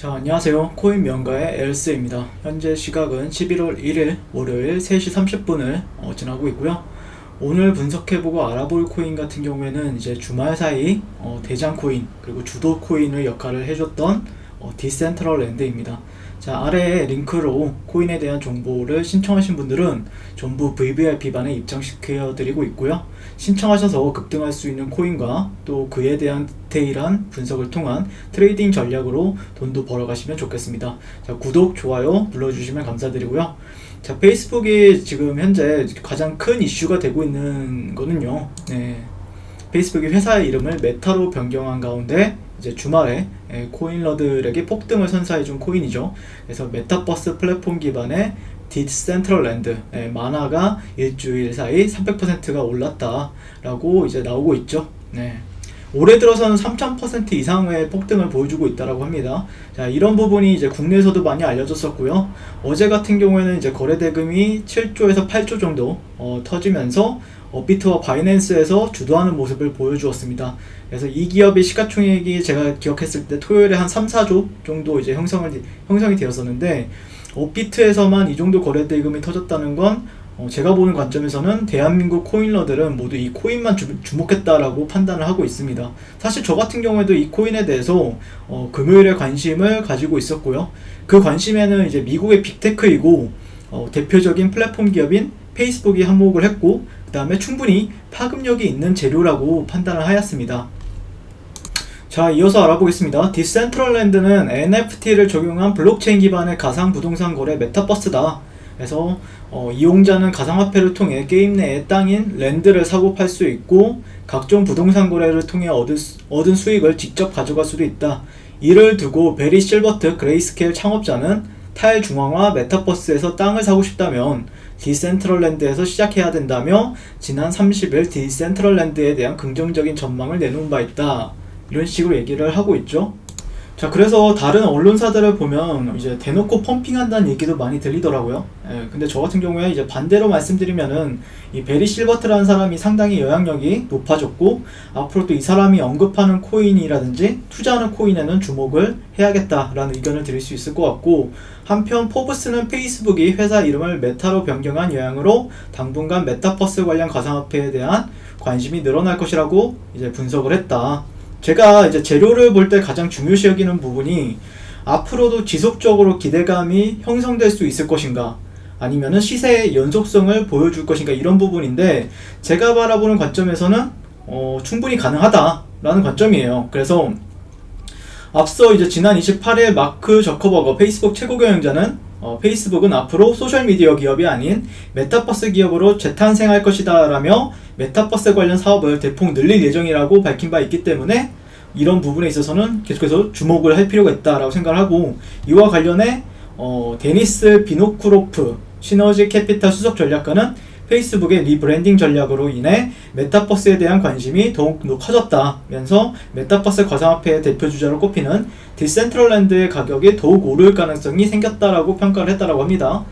자, 안녕하세요. 코인 명가의 엘스입니다. 현재 시각은 11월 1일 월요일 3시 30분을 지나고 있고요. 오늘 분석해보고 알아볼 코인 같은 경우에는 이제 주말 사이 대장 코인 그리고 주도 코인의 역할을 해줬던 디센트럴랜드입니다. 자, 아래에 링크로 코인에 대한 정보를 신청하신 분들은 전부 VVIP반에 입장시켜 드리고 있고요. 신청하셔서 급등할 수 있는 코인과 또 그에 대한 디테일한 분석을 통한 트레이딩 전략으로 돈도 벌어가시면 좋겠습니다. 자, 구독, 좋아요 눌러주시면 감사드리고요. 자, 페이스북이 지금 현재 가장 큰 이슈가 되고 있는 거는요. 페이스북이 회사의 이름을 메타로 변경한 가운데 이제 주말에 코인러들에게 폭등을 선사해준 코인이죠. 그래서 메타버스 플랫폼 기반의 디센트럴랜드 마나가 일주일 사이 300%가 올랐다라고 이제 나오고 있죠. 올해 들어서는 3000% 이상의 폭등을 보여주고 있다라고 합니다. 자, 이런 부분이 이제 국내에서도 많이 알려졌었고요. 어제 같은 경우에는 이제 거래 대금이 7조에서 8조 정도 터지면서 업비트와 바이낸스에서 주도하는 모습을 보여주었습니다. 그래서 이 기업의 시가총액이 제가 기억했을 때 토요일에 한 3, 4조 정도 이제 형성이 되었었는데, 업비트에서만 이 정도 거래 대금이 터졌다는 건 제가 보는 관점에서는 대한민국 코인러들은 모두 이 코인만 주목했다라고 판단을 하고 있습니다. 사실 저 같은 경우에도 이 코인에 대해서 금요일에 관심을 가지고 있었고요. 그 관심에는 이제 미국의 빅테크이고 대표적인 플랫폼 기업인 페이스북이 한몫을 했고, 그 다음에 충분히 파급력이 있는 재료라고 판단을 하였습니다. 자, 이어서 알아보겠습니다. 디센트럴랜드는 NFT를 적용한 블록체인 기반의 가상 부동산 거래 메타버스다. 그래서 이용자는 가상화폐를 통해 게임 내의 땅인 랜드를 사고 팔 수 있고, 각종 부동산 거래를 통해 얻은 수익을 직접 가져갈 수도 있다. 이를 두고 베리 실버트 그레이스케일 창업자는 탈중앙화 메타버스에서 땅을 사고 싶다면 디센트럴랜드에서 시작해야 된다며 지난 30일 디센트럴랜드에 대한 긍정적인 전망을 내놓은 바 있다. 이런 식으로 얘기를 하고 있죠. 자, 그래서 다른 언론사들을 보면 이제 대놓고 펌핑한다는 얘기도 많이 들리더라고요. 근데 저 같은 경우에 이제 반대로 말씀드리면은 이 베리 실버트라는 사람이 상당히 영향력이 높아졌고, 앞으로 또 이 사람이 언급하는 코인이라든지 투자하는 코인에는 주목을 해야겠다라는 의견을 드릴 수 있을 것 같고, 한편 포브스는 페이스북이 회사 이름을 메타로 변경한 영향으로 당분간 메타버스 관련 가상화폐에 대한 관심이 늘어날 것이라고 이제 분석을 했다. 제가 이제 재료를 볼 때 가장 중요시 여기는 부분이 앞으로도 지속적으로 기대감이 형성될 수 있을 것인가, 아니면은 시세의 연속성을 보여줄 것인가, 이런 부분인데, 제가 바라보는 관점에서는 충분히 가능하다라는 관점이에요. 그래서 앞서 이제 지난 28일 마크 저커버거 페이스북 최고 경영자는 페이스북은 앞으로 소셜미디어 기업이 아닌 메타버스 기업으로 재탄생할 것이다 라며 메타버스 관련 사업을 대폭 늘릴 예정이라고 밝힌 바 있기 때문에 이런 부분에 있어서는 계속해서 주목을 할 필요가 있다라고 생각을 하고, 이와 관련해 데니스 비노크로프 시너지 캐피탈 수석 전략가는 페이스북의 리브랜딩 전략으로 인해 메타버스에 대한 관심이 더욱 커졌다면서 메타버스 가상화폐의 대표주자로 꼽히는 디센트럴랜드의 가격이 더욱 오를 가능성이 생겼다라고 평가를 했다라고 합니다.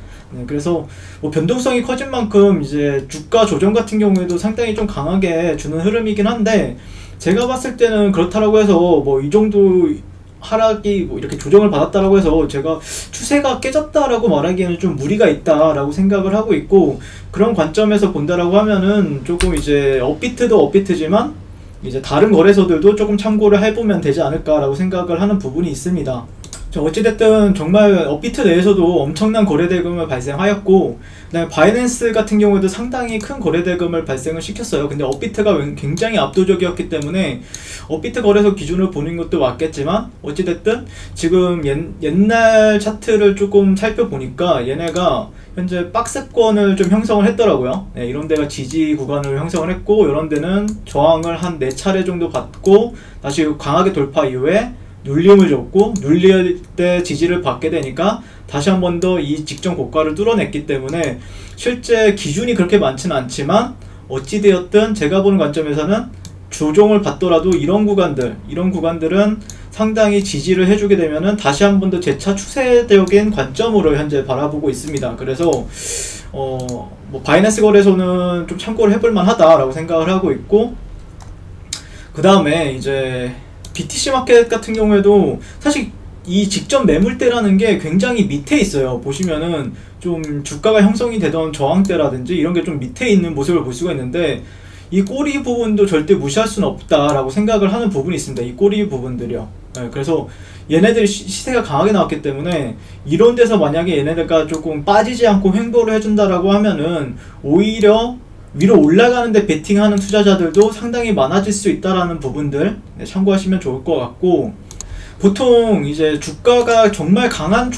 그래서 변동성이 커진 만큼 이제 주가 조정 같은 경우에도 상당히 좀 강하게 주는 흐름이긴 한데, 제가 봤을 때는 그렇다라고 해서 이 정도 하락이 이렇게 조정을 받았다라고 해서 제가 추세가 깨졌다라고 말하기에는 좀 무리가 있다라고 생각을 하고 있고, 그런 관점에서 본다라고 하면은 조금 이제 업비트도 업비트지만 이제 다른 거래소들도 조금 참고를 해보면 되지 않을까라고 생각을 하는 부분이 있습니다. 어찌됐든 정말 업비트 내에서도 엄청난 거래대금을 발생하였고, 그다음에 바이낸스 같은 경우에도 상당히 큰 거래대금을 발생을 시켰어요. 근데 업비트가 굉장히 압도적이었기 때문에 업비트 거래소 기준을 보는 것도 맞겠지만, 어찌됐든 지금 옛날 차트를 조금 살펴보니까 얘네가 현재 박스권을 좀 형성을 했더라고요. 이런 데가 지지 구간을 형성을 했고, 이런 데는 저항을 한 4차례 정도 받고 다시 강하게 돌파 이후에 눌림을 줬고, 눌릴 때 지지를 받게 되니까 다시 한 번 더 이 직전 고가를 뚫어냈기 때문에 실제 기준이 그렇게 많지는 않지만, 어찌되었든 제가 보는 관점에서는 조정을 받더라도 이런 구간들은 상당히 지지를 해주게 되면은 다시 한 번 더 재차 추세적인 관점으로 현재 바라보고 있습니다. 그래서 바이낸스 거래소는 좀 참고를 해볼 만하다라고 생각을 하고 있고, 그 다음에 이제 BTC 마켓 같은 경우에도 사실 이 직전 매물대라는 게 굉장히 밑에 있어요. 보시면은 좀 주가가 형성이 되던 저항대라든지 이런 게 좀 밑에 있는 모습을 볼 수가 있는데, 이 꼬리 부분도 절대 무시할 수는 없다라고 생각을 하는 부분이 있습니다. 이 꼬리 부분들이요. 네, 그래서 얘네들이 시세가 강하게 나왔기 때문에 이런 데서 만약에 얘네들가 조금 빠지지 않고 횡보를 해준다라고 하면은 오히려 위로 올라가는데 베팅하는 투자자들도 상당히 많아질 수 있다라는 부분들, 네, 참고하시면 좋을 것 같고, 보통 이제 주가가 정말 강한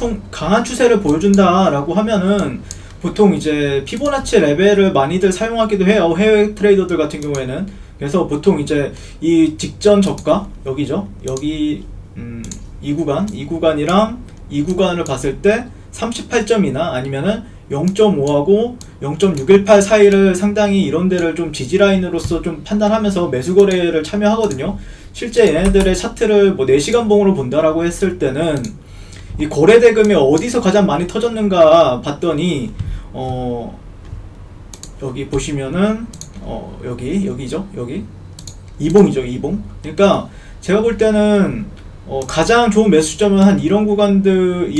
추세를 보여준다라고 하면은 보통 이제 피보나치 레벨을 많이들 사용하기도 해요. 해외 트레이더들 같은 경우에는. 그래서 보통 이제 이 직전 저가 여기죠. 여기 이 구간이랑 이 구간을 봤을 때 38점이나 아니면은 0.5하고 0.618 사이를 상당히 이런 데를 좀 지지라인으로서 좀 판단하면서 매수 거래를 참여하거든요. 실제 얘네들의 차트를 뭐 4시간 봉으로 본다라고 했을 때는 이 거래 대금이 어디서 가장 많이 터졌는가 봤더니 여기 보시면은 여기죠. 여기 이봉이죠. 이봉. 그러니까 제가 볼 때는 가장 좋은 매수점은 한 이런 구간들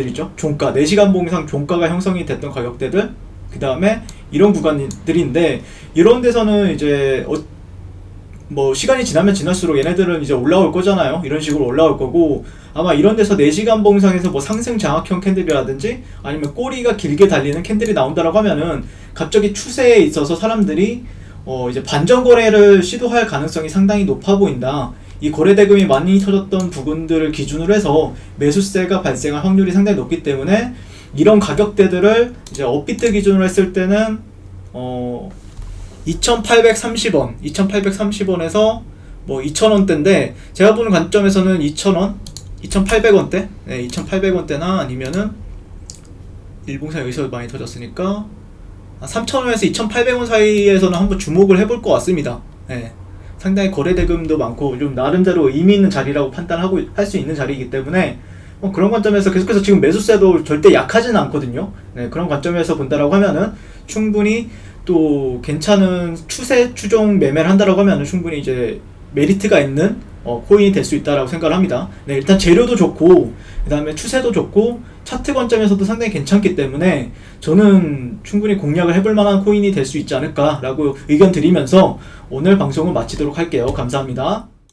있죠. 종가 4시간 봉 이상 종가가 형성이 됐던 가격대들, 그 다음에 이런 구간들인데, 이런 데서는 이제 뭐 시간이 지나면 지날수록 얘네들은 이제 올라올 거잖아요. 이런 식으로 올라올 거고, 아마 이런 데서 4시간 봉상에서 뭐 상승 장악형 캔들이라든지 아니면 꼬리가 길게 달리는 캔들이 나온다라고 하면은 갑자기 추세에 있어서 사람들이 이제 반전 거래를 시도할 가능성이 상당히 높아 보인다. 이 거래 대금이 많이 터졌던 부분들을 기준으로 해서 매수세가 발생할 확률이 상당히 높기 때문에 이런 가격대들을 이제 업비트 기준으로 했을 때는 2,830원, 2,830원에서 뭐 2,000원대인데, 제가 보는 관점에서는 2,000원, 2,800원대, 네, 2,800원대나 아니면은 일봉상 여기서 많이 터졌으니까 3,000원에서 2,800원 사이에서는 한번 주목을 해볼 것 같습니다. 네. 상당히 거래 대금도 많고 좀 나름대로 의미 있는 자리라고 판단하고 할 수 있는 자리이기 때문에 그런 관점에서 계속해서 지금 매수세도 절대 약하지는 않거든요. 네, 그런 관점에서 본다라고 하면은 충분히 또 괜찮은 추종 매매를 한다라고 하면은 충분히 이제 메리트가 있는 코인이 될 수 있다라고 생각을 합니다. 네, 일단 재료도 좋고 그 다음에 추세도 좋고 차트 관점에서도 상당히 괜찮기 때문에 저는 충분히 공략을 해볼 만한 코인이 될 수 있지 않을까 라고 의견 드리면서 오늘 방송을 마치도록 할게요. 감사합니다.